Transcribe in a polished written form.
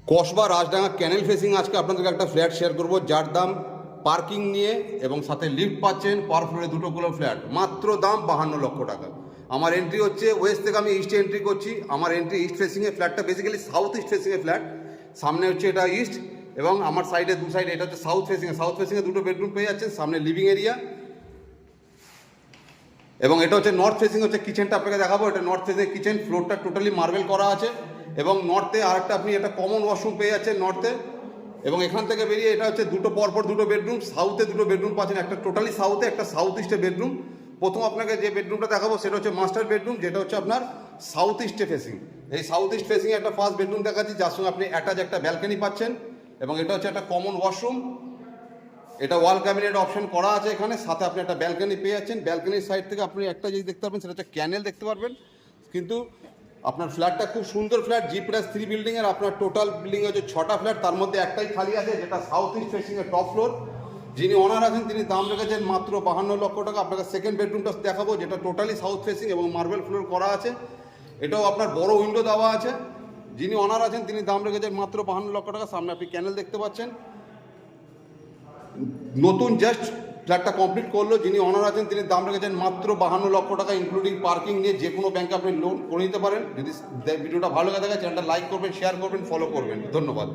কসবা রাজডাঙ্গা ক্যানেল facing আজকে আপনাদেরকে একটা ফ্ল্যাট শেয়ার করব, যার দাম পার্কিং নিয়ে এবং সাথে লিফট পাচ্ছেন, পার ফ্লোরে দুটো করে ফ্ল্যাট, মাত্র দাম 52 লক্ষ টাকা। আমার এন্ট্রি হচ্ছে ওয়েস্ট থেকে, আমি ইস্টে এন্ট্রি করছি। আমার এন্ট্রি ইস্ট ফেসিংয়ে, ফ্ল্যাটটা বেসিক্যালি সাউথ ইস্ট ফেসিংয়ে ফ্ল্যাট। সামনে হচ্ছে এটা ইস্ট এবং আমার সাইডে দু সাইডে এটা হচ্ছে সাউথ ফেসিংয়ে। সাউথ ফেসিংয়ে দুটো বেডরুম পেয়ে যাচ্ছেন, সামনে লিভিং এরিয়া। এবং এটা হচ্ছে নর্থ ফেসিং, হচ্ছে কিচেনটা আপনাকে দেখাবো। এটা নর্থ ফেসিং কিচেন, ফ্লোরটা টোটালি মার্বেল করা আছে। এবং নর্থে আরেকটা আপনি একটা কমন ওয়াশরুম পেয়ে যাচ্ছেন নর্থে। এবং এখান থেকে বেরিয়ে এটা হচ্ছে দুটো পরপর দুটো বেডরুম, সাউথে দুটো বেডরুম পাচ্ছেন, একটা টোটালি সাউথে, একটা সাউথ ইস্টে বেডরুম। প্রথম আপনাকে যে বেডরুমটা দেখাবো সেটা হচ্ছে মাস্টার বেডরুম, যেটা হচ্ছে আপনার সাউথ ইস্টে ফেসিং। এই সাউথ ইস্ট ফেসিংয়ে একটা ফার্স্ট বেডরুম দেখাচ্ছি, যার সঙ্গে আপনি অ্যাটাচ একটা ব্যালকনি পাচ্ছেন। এবং এটা হচ্ছে একটা কমন ওয়াশরুম, এটা ওয়াল ক্যাবিনেট অপশন করা আছে এখানে, সাথে আপনি একটা ব্যালকনি পেয়ে যাচ্ছেন। ব্যালকনির সাইড থেকে আপনি একটা জিনিস দেখতে পাবেন, সেটা হচ্ছে ক্যানেল দেখতে পারবেন। কিন্তু আপনার ফ্ল্যাটটা খুব সুন্দর ফ্ল্যাট, G+3 বিল্ডিংয়ের। আপনার টোটাল বিল্ডিং হচ্ছে 6টা ফ্ল্যাট, তার মধ্যে একটাই খালি আছে, যেটা সাউথ ইস্ট ফেসিংয়ের টপ ফ্লোর। যিনি ওনার আছেন তিনি দাম রেখেছেন মাত্র 52 লক্ষ টাকা। আপনাকে সেকেন্ড বেডরুমটা দেখাবো, যেটা টোটালি সাউথ ফেসিং এবং মার্বেল ফ্লোর করা আছে। এটাও আপনার বড় উইন্ডো দেওয়া আছে। যিনি ওনার আছেন তিনি দাম রেখেছেন মাত্র 52 লক্ষ টাকা। সামনে আপনি ক্যানেল দেখতে পাচ্ছেন। নতুন জাস্ট ফ্ল্যাটটা কমপ্লিট করলো, যিনি অনার আছেন তিনি দাম রেখেছেন মাত্র 52 লক্ষ টাকা, ইনক্লুডিং পার্কিং নিয়ে। যে কোনো ব্যাংকে আপনি লোন করে নিতে পারেন। যদি ভিডিওটা ভালো লাগে থাকে, চ্যানেলটা লাইক করবেন, শেয়ার করবেন, ফলো করবেন। ধন্যবাদ।